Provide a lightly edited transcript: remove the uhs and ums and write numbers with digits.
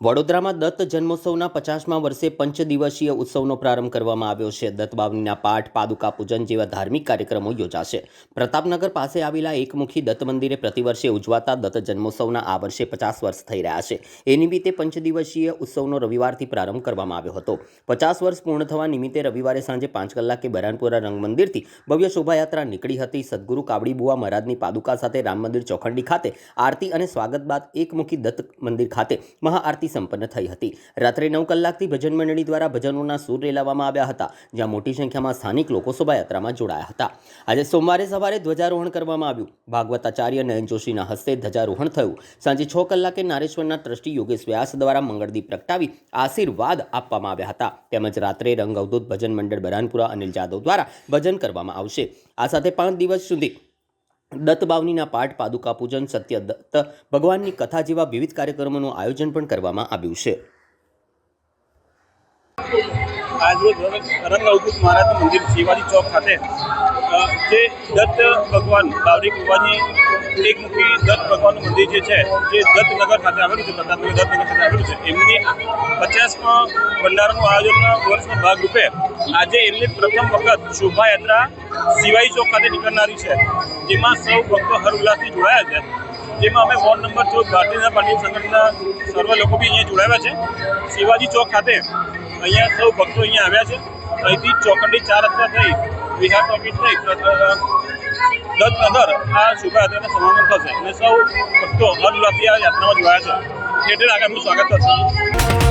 વડોદરામાં દત્ત જન્મોત્સવના 50મા વર્ષે પંચદિવસીય ઉત્સવનો પ્રારંભ કરવામાં આવ્યો છે। દત્ત બાવનીના પાઠ, પાદુકા પૂજન જેવા ધાર્મિક કાર્યક્રમો યોજાશે। પ્રતાપનગર પાસે આવેલા એકમુખી દત્ત મંદિરે પ્રતિવર્ષે ઉજવાતા દત્ત જન્મોત્સવના આ વર્ષે 50 વર્ષ થઈ રહ્યા છે। એ નિમિત્તે પંચદિવસીય ઉત્સવનો રવિવારથી પ્રારંભ કરવામાં આવ્યો હતો। 50 વર્ષ પૂર્ણ થવા નિમિત્તે રવિવારે સાંજે 5 કલાકે બરાનપુરા રંગ મંદિરથી ભવ્ય શોભાયાત્રા નીકળી હતી। સદગુરુ કાવડી બુવા મહારાજની પાદુકા સાથે રામ મંદિર ચોખંડી ખાતે આરતી અને સ્વાગત બાદ એકમુખી દત્ત મંદિર ખાતે મહાઆરતી સંપન્ન થઈ હતી। રાત્રે 9 કલાકથી ભજન મંડળી દ્વારા ભજનોના સૂર રેલાવવામાં આવ્યા હતા, જ્યાં મોટી સંખ્યામાં સ્થાનિક લોકો શોભાયાત્રામાં જોડાયા હતા। આજે સોમવારે સવારે ધ્વજારોહણ કરવામાં આવ્યું। ભાગવતાચાર્ય નયન જોશીના હસ્તે ધ્વજારોહણ થયું। સાંજે 6 કલાકે નારેશ્વરના ટ્રસ્ટી યોગેશ વ્યાસ દ્વારા મંગળદીપ પ્રગટાવી આશીર્વાદ આપવામાં આવ્યા હતા। તેમજ રાત્રે રંગ અવધૂત ભજન મંડળ બરાનપુરા અનિલ જાદવ દ્વારા ભજન કરવામાં આવશે। આ સાથે 5 દિવસ સુધી દત્ત બાવનીના પાઠ, પાદુકા પૂજન, સત્ય દત્ત ભગવાનની કથા જેવા વિવિધ કાર્યક્રમોનું આયોજન પણ કરવામાં આવ્યું છે। આજરોજ રંગ અવધૂત મહારાજ મંદિર શિવાજી ચોક ખાતે જે દત્ત ભગવાન બાવરી કુવાની એકમુખી દત્ત ભગવાનનું મંદિર જે છે, જે દત્તનગર ખાતે આવેલું છે, પ્રતાપનગર દત્તનગર ખાતે આવેલું છે, એમની 50મા ભંડારાનું આયોજનના વર્ષના ભાગરૂપે આજે એમની પ્રથમ વખત શોભાયાત્રા શિવાજી ચોક ખાતે નીકળનારી છે, જેમાં સૌ ભક્તો હર ઉલ્લાસથી જોડાયા છે। જેમાં અમે ward number 14 Bharatiya Janata party સંગઠનના સર્વ લોકો બી અહીંયા જોડાયા છે। શિવાજી ચોક ખાતે અહીંયા સૌ ભક્તો અહીંયા આવ્યા છે। અહીંથી ચોકંડી 4 રસ્તા થઈ વિહાર ટોકીઝ થઈ દત્તનગર આ શોભાયાત્રાનો સમાગમ થશે અને સૌ ભક્તો હર ઉલ્લાસથી આ યાત્રામાં જોડાયા છે। એટલે આગળ એમનું સ્વાગત થશે।